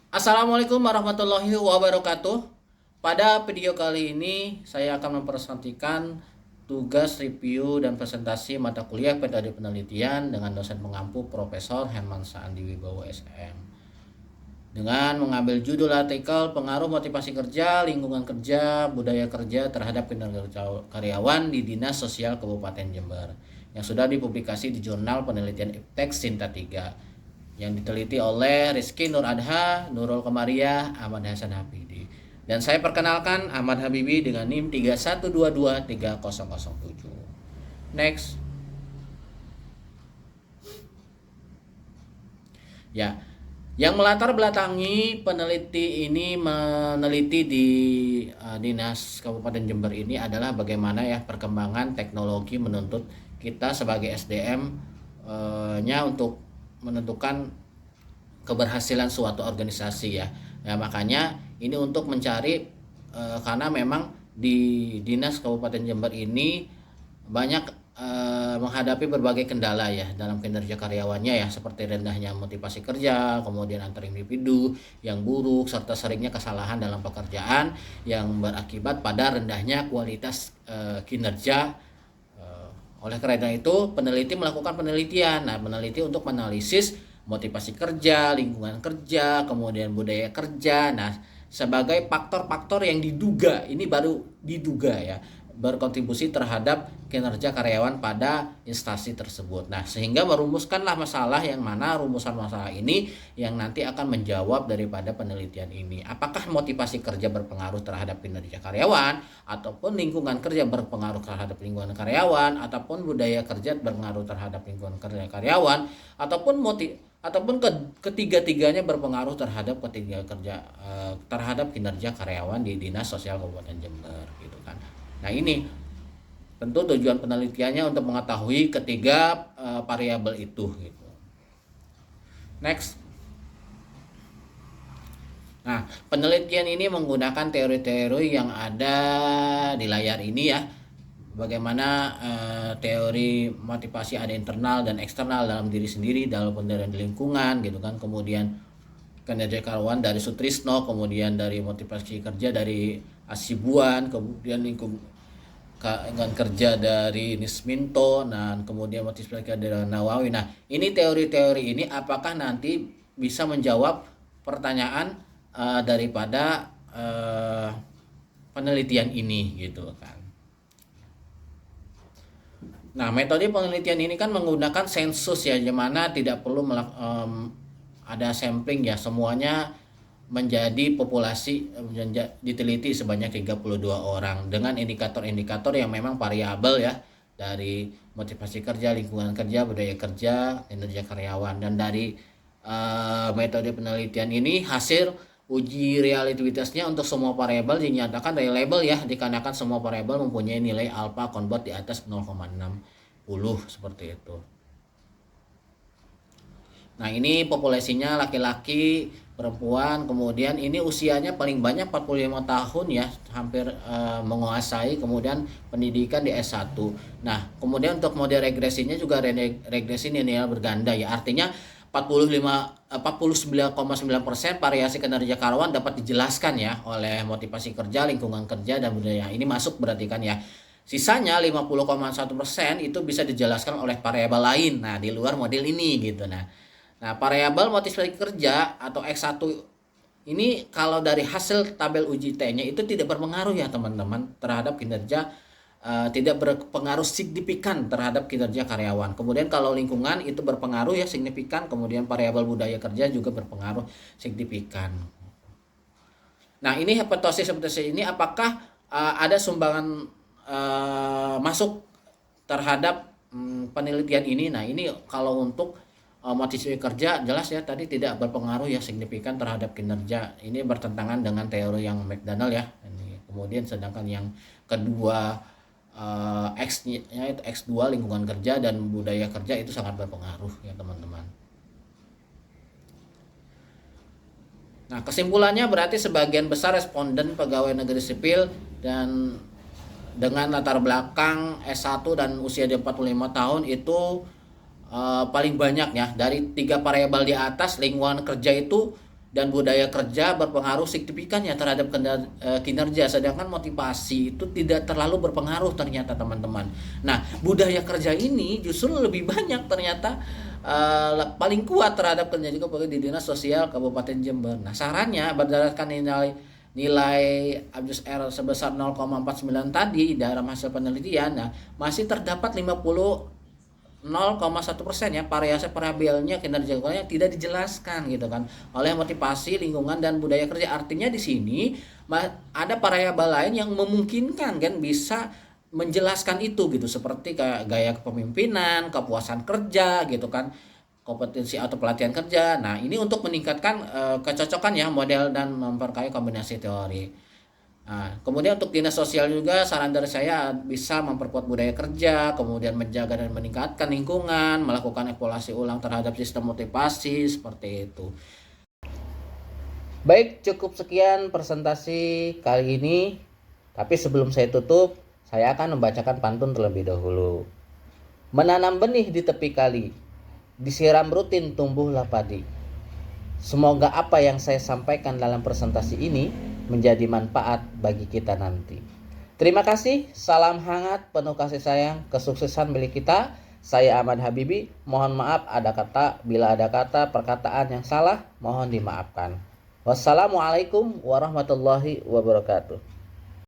Assalamualaikum warahmatullahi wabarakatuh. Pada video kali ini saya akan mempresentasikan tugas review dan presentasi mata kuliah metode penelitian dengan dosen pengampu Profesor Herman Sandi Wibowo SM. Dengan mengambil judul artikel pengaruh motivasi kerja, lingkungan kerja, budaya kerja terhadap kinerja karyawan di Dinas Sosial Kabupaten Jember yang sudah dipublikasi di Jurnal Penelitian Iptek Sinta 3 yang diteliti oleh Rizky Nur Adha, Nurul Komariah, Ahmad Hasan Habibie. Dan saya perkenalkan Ahmad Habibie dengan NIM 31223007. Next. Ya, yang melatar belakangi peneliti ini meneliti di Dinas Kabupaten Jember ini adalah bagaimana ya perkembangan teknologi menuntut kita sebagai SDM-nya untuk menentukan keberhasilan suatu organisasi ya. Ya makanya ini untuk mencari karena memang di Dinas Kabupaten Jember ini banyak menghadapi berbagai kendala ya dalam kinerja karyawannya ya, seperti rendahnya motivasi kerja, kemudian antar individu yang buruk, serta seringnya kesalahan dalam pekerjaan yang berakibat pada rendahnya kualitas kinerja. Oleh karena itu, peneliti melakukan penelitian. Nah, peneliti untuk menganalisis motivasi kerja, lingkungan kerja, kemudian budaya kerja. Nah, sebagai faktor-faktor yang diduga, ini baru diduga ya, berkontribusi terhadap kinerja karyawan pada instansi tersebut. Nah, sehingga merumuskanlah masalah yang mana rumusan masalah ini yang nanti akan menjawab daripada penelitian ini. Apakah motivasi kerja berpengaruh terhadap kinerja karyawan, ataupun lingkungan kerja berpengaruh terhadap lingkungan karyawan, ataupun budaya kerja berpengaruh terhadap lingkungan kerja karyawan, ataupun ketiga-tiganya berpengaruh terhadap terhadap kinerja karyawan di Dinas Sosial Kabupaten Jember gitu kan. Nah, ini tentu tujuan penelitiannya untuk mengetahui ketiga variabel itu gitu. Next. Nah, penelitian ini menggunakan teori-teori yang ada di layar ini ya. Bagaimana teori motivasi ada internal dan eksternal dalam diri sendiri, dalam pendirian lingkungan gitu kan. Kemudian kinerja karyawan dari Sutrisno, kemudian dari motivasi kerja dari Asibuan, kemudian lingkungan kerja dari Nisminto, dan kemudian motivasi kerja dari Nawawi. Nah, ini teori-teori ini apakah nanti bisa menjawab pertanyaan daripada penelitian ini gitu kan. Nah, metode penelitian ini kan menggunakan sensus ya, di mana tidak perlu ada sampling ya, semuanya menjadi populasi diteliti sebanyak 32 orang dengan indikator-indikator yang memang variabel ya, dari motivasi kerja, lingkungan kerja, budaya kerja, kinerja karyawan. Dan dari metode penelitian ini hasil uji realitasnya untuk semua variabel dinyatakan reliable ya, dikarenakan semua variabel mempunyai nilai alpha convert di atas 0,60 seperti itu. Nah, ini populasinya laki-laki, perempuan, kemudian ini usianya paling banyak 45 tahun ya, hampir menguasai, kemudian pendidikan di S1. Nah, kemudian untuk model regresinya juga regresi linear berganda ya, artinya 49,9% variasi kinerja karyawan dapat dijelaskan ya oleh motivasi kerja, lingkungan kerja, dan budaya. Ini masuk berarti kan ya. Sisanya 50,1% itu bisa dijelaskan oleh variabel lain. Nah, di luar model ini gitu. Nah, variabel motivasi kerja atau X1 ini kalau dari hasil tabel uji T-nya itu tidak berpengaruh ya teman-teman terhadap kinerja, tidak berpengaruh signifikan terhadap kinerja karyawan. Kemudian kalau lingkungan itu berpengaruh ya signifikan, kemudian variabel budaya kerja juga berpengaruh signifikan. Nah, ini hipotesis ini apakah ada sumbangan masuk terhadap penelitian ini. Nah, ini kalau untuk motivasi kerja jelas ya tadi tidak berpengaruh ya signifikan terhadap kinerja. Ini bertentangan dengan teori yang McDonald ya. Ini kemudian sedangkan yang kedua X-nya itu X2 lingkungan kerja dan budaya kerja itu sangat berpengaruh ya teman-teman. Nah, kesimpulannya berarti sebagian besar responden pegawai negeri sipil dan dengan latar belakang S1 dan usia di 45 tahun itu paling banyak ya dari 3 variabel di atas, lingkungan kerja itu dan budaya kerja berpengaruh signifikan ya terhadap kinerja, sedangkan motivasi itu tidak terlalu berpengaruh ternyata teman-teman. Nah, budaya kerja ini justru lebih banyak ternyata paling kuat terhadap kinerja juga di Dinas Sosial Kabupaten Jember. Nah, sarannya berdasarkan nilai Abjus R sebesar 0,49 tadi dalam hasil penelitian, nah, masih terdapat 0,1% ya variasi variabelnya kinerja yang tidak dijelaskan gitu kan oleh motivasi, lingkungan dan budaya kerja. Artinya di sini ada variabel lain yang memungkinkan kan bisa menjelaskan itu gitu, seperti kayak gaya kepemimpinan, kepuasan kerja gitu kan, kompetensi atau pelatihan kerja. Nah, ini untuk meningkatkan kecocokan ya model dan memperkaya kombinasi teori. Nah, kemudian untuk dinas sosial juga saran dari saya bisa memperkuat budaya kerja, kemudian menjaga dan meningkatkan lingkungan, melakukan evaluasi ulang terhadap sistem motivasi seperti itu. Baik, cukup sekian presentasi kali ini. Tapi sebelum saya tutup, saya akan membacakan pantun terlebih dahulu. Menanam benih di tepi kali, disiram rutin tumbuhlah padi. Semoga apa yang saya sampaikan dalam presentasi ini menjadi manfaat bagi kita nanti. Terima kasih, salam hangat, penuh kasih sayang, kesuksesan milik kita. Saya Ahmad Habibi, mohon maaf bila ada kata perkataan yang salah, mohon dimaafkan. Wassalamualaikum warahmatullahi wabarakatuh.